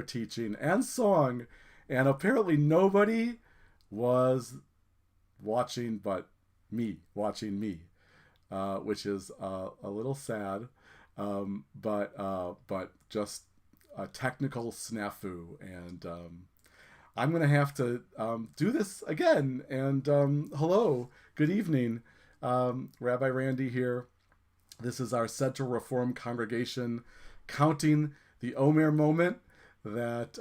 teaching and song, and apparently nobody was watching but me, watching me, which is a little sad, but just a technical snafu, and I'm gonna have to do this again. And hello, good evening, Rabbi Randy here. This is our Central Reform Congregation counting the Omer moment that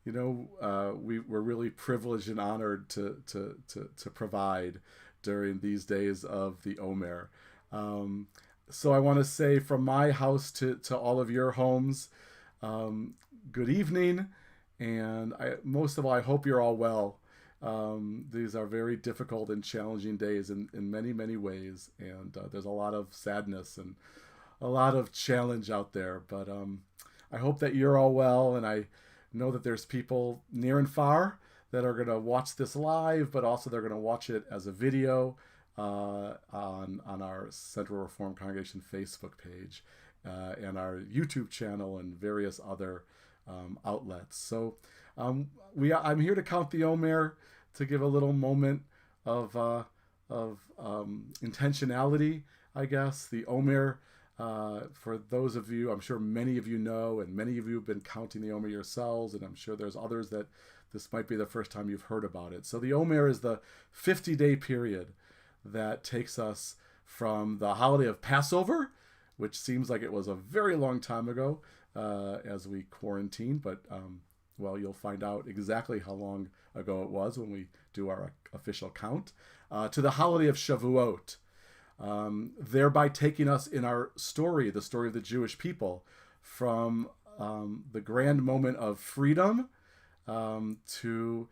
we're really privileged and honored to provide during these days of the Omer. So I want to say from my house to all of your homes, good evening, and most of all, I hope you're all well. These are very difficult and challenging days in many, many ways, and there's a lot of sadness and a lot of challenge out there, but I hope that you're all well, and I know that there's people near and far that are going to watch this live, but also they're going to watch it as a video on our Central Reform Congregation Facebook page and our YouTube channel and various other outlets. So I'm here to count the Omer, to give a little moment of intentionality, I guess. The Omer, for those of you, I'm sure many of you know, and many of you have been counting the Omer yourselves, and I'm sure there's others that this might be the first time you've heard about it. So the Omer is the 50-day period that takes us from the holiday of Passover, which seems like it was a very long time ago as we quarantine, but well, you'll find out exactly how long ago it was when we do our official count, to the holiday of Shavuot, thereby taking us in our story, the story of the Jewish people, from the grand moment of freedom to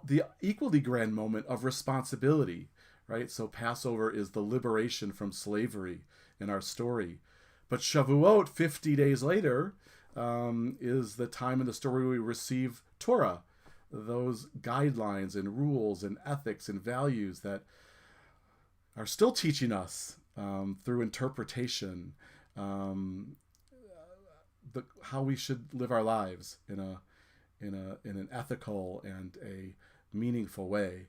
the equally grand moment of responsibility, right? So Passover is the liberation from slavery in our story. But Shavuot, 50 days later, is the time in the story we receive Torah, those guidelines and rules and ethics and values that are still teaching us through interpretation how we should live our lives in an ethical and a meaningful way.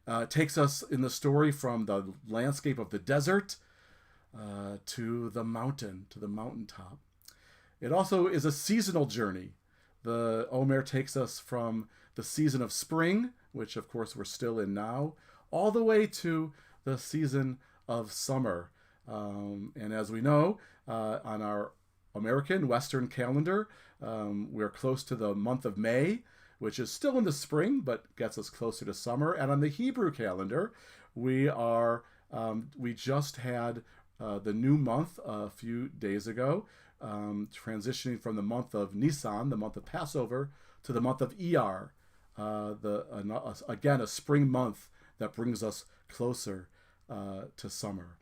It takes us in the story from the landscape of the desert to the mountaintop. It also is a seasonal journey. The Omer takes us from the season of spring, which of course we're still in now, all the way to the season of summer. And as we know, on our American Western calendar, we're close to the month of May, which is still in the spring, but gets us closer to summer. And on the Hebrew calendar, we just had the new month a few days ago, transitioning from the month of Nisan, the month of Passover, to the month of Iyar, again, a spring month that brings us closer to summer.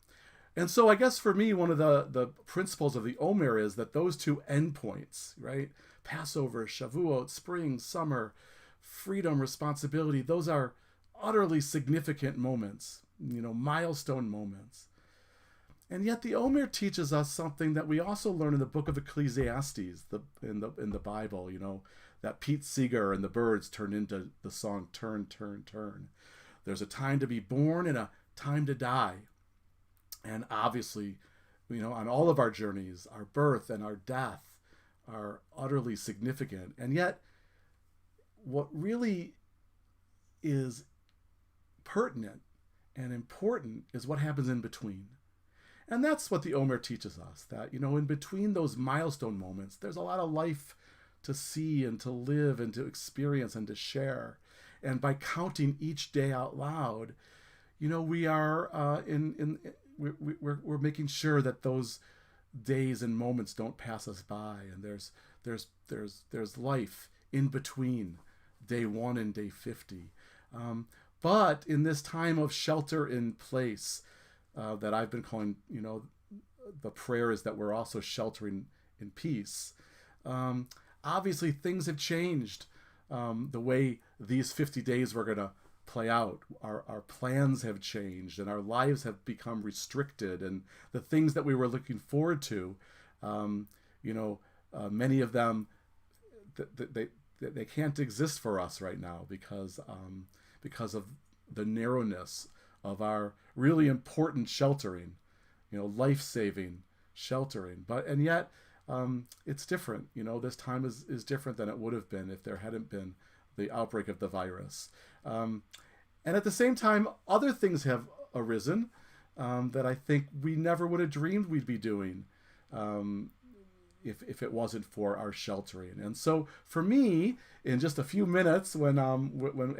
And so I guess for me, one of the principles of the Omer is that those two endpoints, right? Passover, Shavuot, spring, summer, freedom, responsibility, those are utterly significant moments, milestone moments. And yet the Omer teaches us something that we also learn in the book of Ecclesiastes, in the Bible, that Pete Seeger and the Birds turned into the song Turn, Turn, Turn. There's a time to be born and a time to die. And obviously, on all of our journeys, our birth and our death are utterly significant. And yet, what really is pertinent and important is what happens in between. And that's what the Omer teaches us, that, in between those milestone moments, there's a lot of life to see and to live and to experience and to share. And by counting each day out loud, we are we're making sure that those days and moments don't pass us by, and there's life in between day 1 and day 50. But in this time of shelter in place, that I've been calling, the prayer is that we're also sheltering in peace. Obviously, things have changed. The way these 50 days were going to play out. Our plans have changed, and our lives have become restricted, and the things that we were looking forward to, many of them they can't exist for us right now because of the narrowness of our really important sheltering, life-saving sheltering. And yet it's different. This time is different than it would have been if there hadn't been the outbreak of the virus. And at the same time, other things have arisen that I think we never would have dreamed we'd be doing if it wasn't for our sheltering. And so for me, in just a few minutes, when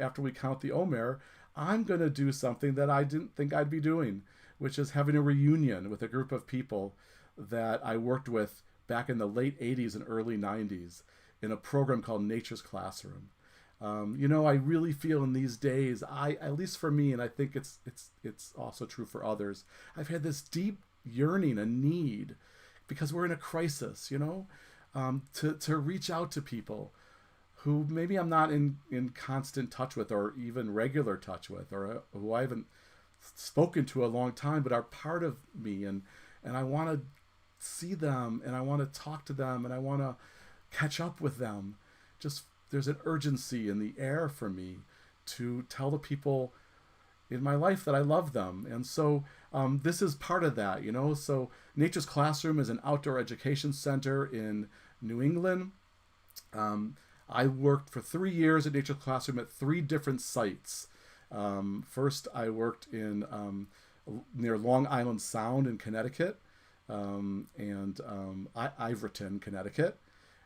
after we count the Omer, I'm going to do something that I didn't think I'd be doing, which is having a reunion with a group of people that I worked with back in the late 80s and early 90s in a program called Nature's Classroom. I really feel in these days, at least for me, and I think it's also true for others, I've had this deep yearning, a need, because we're in a crisis, to reach out to people who maybe I'm not in constant touch with or even regular touch with, or who I haven't spoken to a long time, but are part of me. And I want to see them, and I want to talk to them, and I want to catch up with them. Just there's an urgency in the air for me to tell the people in my life that I love them. And so this is part of that, So Nature's Classroom is an outdoor education center in New England. I worked for 3 years at Nature's Classroom at 3 different sites. First, I worked in near Long Island Sound in Connecticut, and Iverton, Connecticut.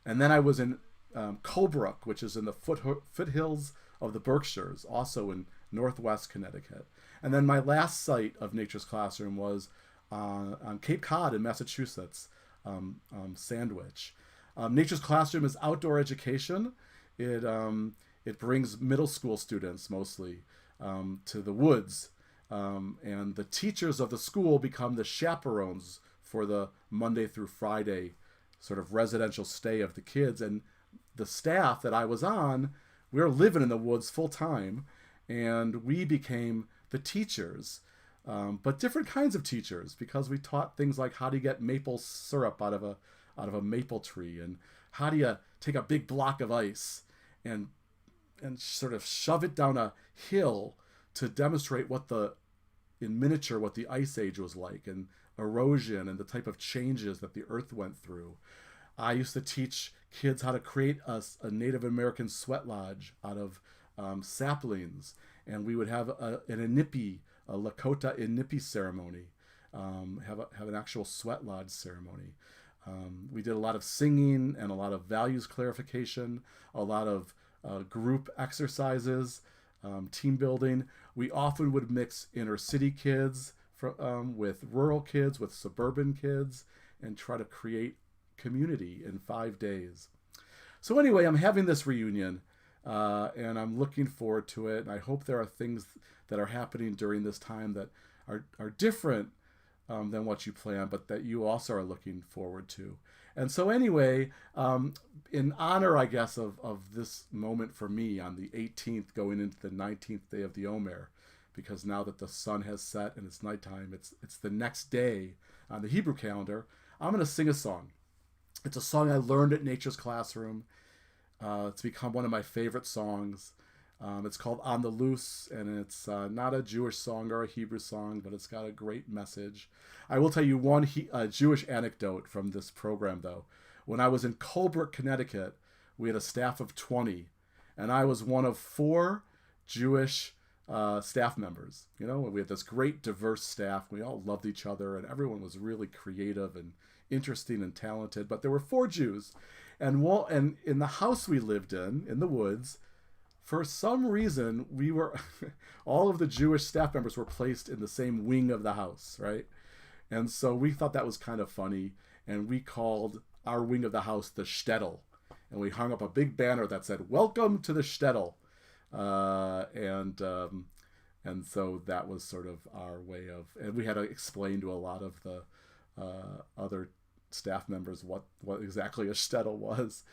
And then I was in Colebrook, which is in the foothills of the Berkshires, also in Northwest Connecticut. And then my last site of Nature's Classroom was on Cape Cod in Massachusetts, Sandwich. Nature's Classroom is outdoor education. It brings middle school students mostly to the woods, and the teachers of the school become the chaperones for the Monday through Friday sort of residential stay of the kids. And the staff that I was on, we were living in the woods full time, and we became the teachers, but different kinds of teachers, because we taught things like how to get maple syrup out of a maple tree, and how do you take a big block of ice and sort of shove it down a hill to demonstrate in miniature what the ice age was like, and erosion and the type of changes that the earth went through. I used to teach kids how to create a Native American sweat lodge out of saplings, and we would have a Lakota inipi ceremony, have an actual sweat lodge ceremony. We did a lot of singing and a lot of values clarification, a lot of group exercises, team building. We often would mix inner city kids with rural kids, with suburban kids, and try to create community in 5 days. So anyway, I'm having this reunion, and I'm looking forward to it. And I hope there are things that are happening during this time that are different than what you plan, but that you also are looking forward to. And so anyway, in honor, I guess, of this moment for me on the 18th going into the 19th day of the Omer, because now that the sun has set and it's nighttime, it's the next day on the Hebrew calendar, I'm going to sing a song. It's a song I learned at Nature's Classroom. It's become one of my favorite songs. It's called On the Loose, and it's not a Jewish song or a Hebrew song, but it's got a great message. I will tell you one Jewish anecdote from this program, though. When I was in Colebrook, Connecticut, we had a staff of 20, and I was one of 4 Jewish staff members. We had this great diverse staff. We all loved each other, and everyone was really creative and interesting and talented. But there were 4 Jews, and in the house we lived in the woods, for some reason, we were all of the Jewish staff members were placed in the same wing of the house, right? And so we thought that was kind of funny, and we called our wing of the house the shtetl, and we hung up a big banner that said "Welcome to the shtetl," and so that was sort of our way of, and we had to explain to a lot of the other staff members what exactly a shtetl was.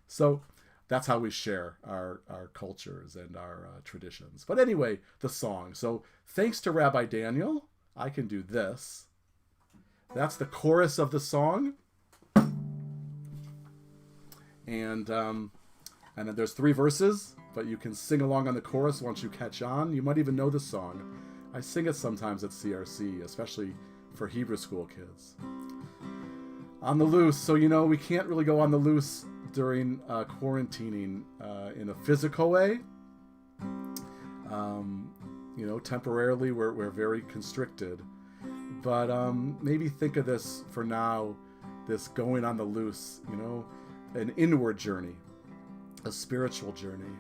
So that's how we share our cultures and our traditions. But anyway, the song. So thanks to Rabbi Daniel, I can do this. That's the chorus of the song. And then there's 3 verses, but you can sing along on the chorus once you catch on. You might even know the song. I sing it sometimes at CRC, especially for Hebrew school kids. On the loose. So, we can't really go on the loose during quarantining in a physical way. Temporarily we're very constricted. But maybe think of this for now, this going on the loose, an inward journey. A spiritual journey.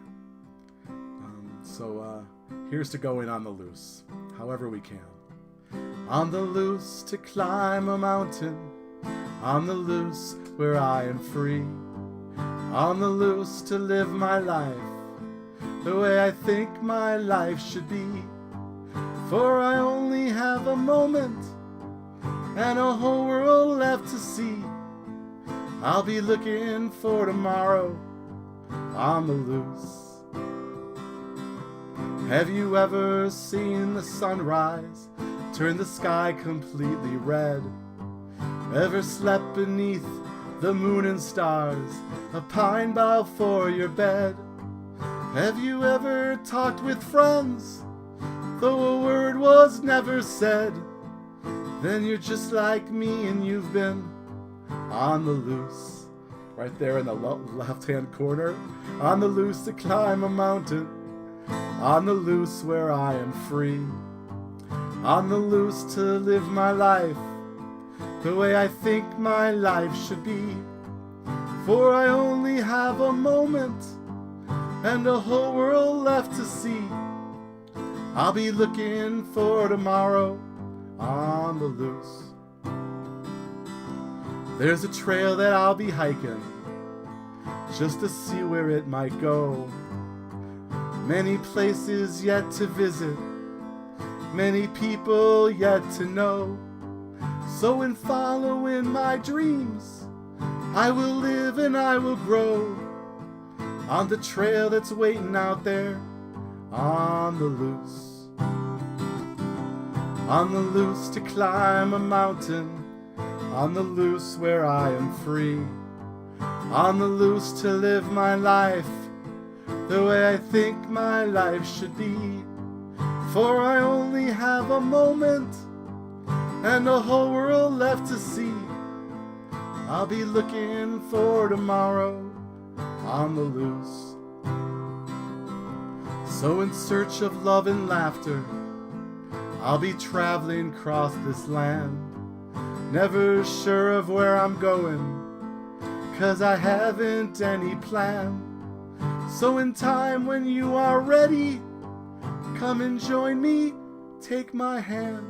So here's to going on the loose, however we can. On the loose to climb a mountain, on the loose where I am free, on the loose to live my life the way I think my life should be. For I only have a moment and a whole world left to see. I'll be looking for tomorrow on the loose. Have you ever seen the sunrise turn the sky completely red? Ever slept beneath the moon and stars, a pine bough for your bed? Have you ever talked with friends, though a word was never said? Then you're just like me and you've been on the loose. Right there in the left-hand corner. On the loose to climb a mountain, on the loose where I am free, on the loose to live my life the way I think my life should be. For I only have a moment and a whole world left to see. I'll be looking for tomorrow on the loose. There's a trail that I'll be hiking just to see where it might go. Many places yet to visit, many people yet to know. So in following my dreams, I will live and I will grow on the trail that's waiting out there on the loose. On the loose to climb a mountain, on the loose where I am free, on the loose to live my life the way I think my life should be. For I only have a moment and a whole world left to see. I'll be looking for tomorrow on the loose. So in search of love and laughter, I'll be traveling across this land, never sure of where I'm going, 'cause I haven't any plan. So in time when you are ready, come and join me, take my hand,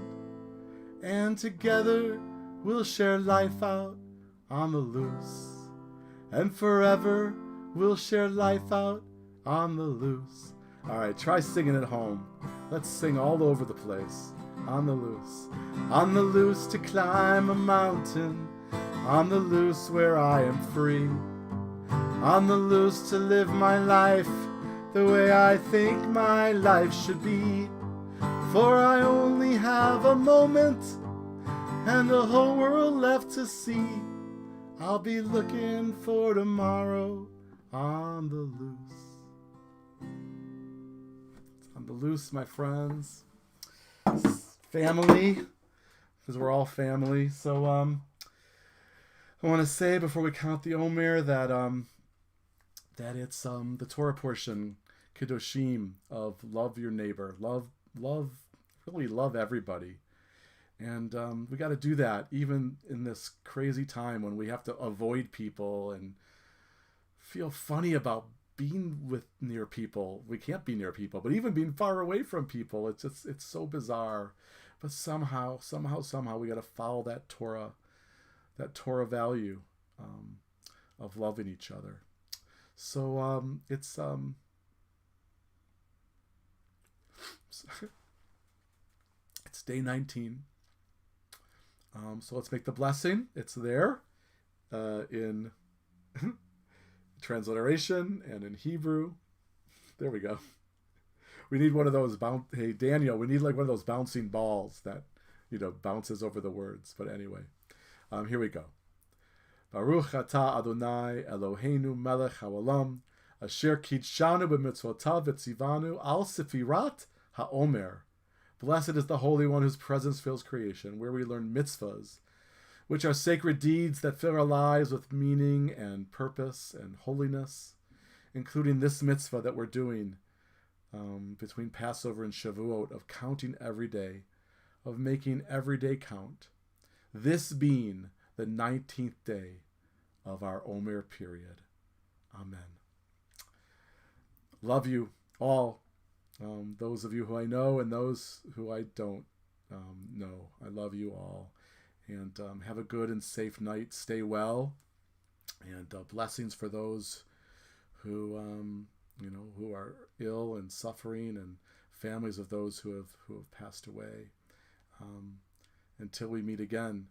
and together we'll share life out on the loose. And forever we'll share life out on the loose. All right, try singing at home. Let's sing all over the place. On the loose. On the loose to climb a mountain, on the loose where I am free, on the loose to live my life the way I think my life should be. For I only have a moment and a whole world left to see. I'll be looking for tomorrow on the loose. It's on the loose, my friends. Family, because we're all family. So I want to say before we count the Omer that it's the Torah portion, Kedoshim, of love your neighbor, really love everybody. And we got to do that even in this crazy time when we have to avoid people and feel funny about being near people. We can't be near people, but even being far away from people, it's so bizarre. But somehow we got to follow that Torah value of loving each other. So it's day 19. So let's make the blessing. It's there in transliteration and in Hebrew. There we go. We need one of those hey Daniel, we need like one of those bouncing balls that bounces over the words. But anyway, here we go. Baruch atah Adonai Eloheinu melech haolam, asher kitshanu b'mitzvotav v'tzivanu al sefirat haomer. Blessed is the Holy One whose presence fills creation, where we learn mitzvahs, which are sacred deeds that fill our lives with meaning and purpose and holiness, including this mitzvah that we're doing between Passover and Shavuot, of counting every day, of making every day count. This being the 19th day of our Omer period. Amen. Love you all, those of you who I know and those who I don't know. I love you all. And have a good and safe night. Stay well. And blessings for those who, who are ill and suffering, and families of those who have passed away. Until we meet again,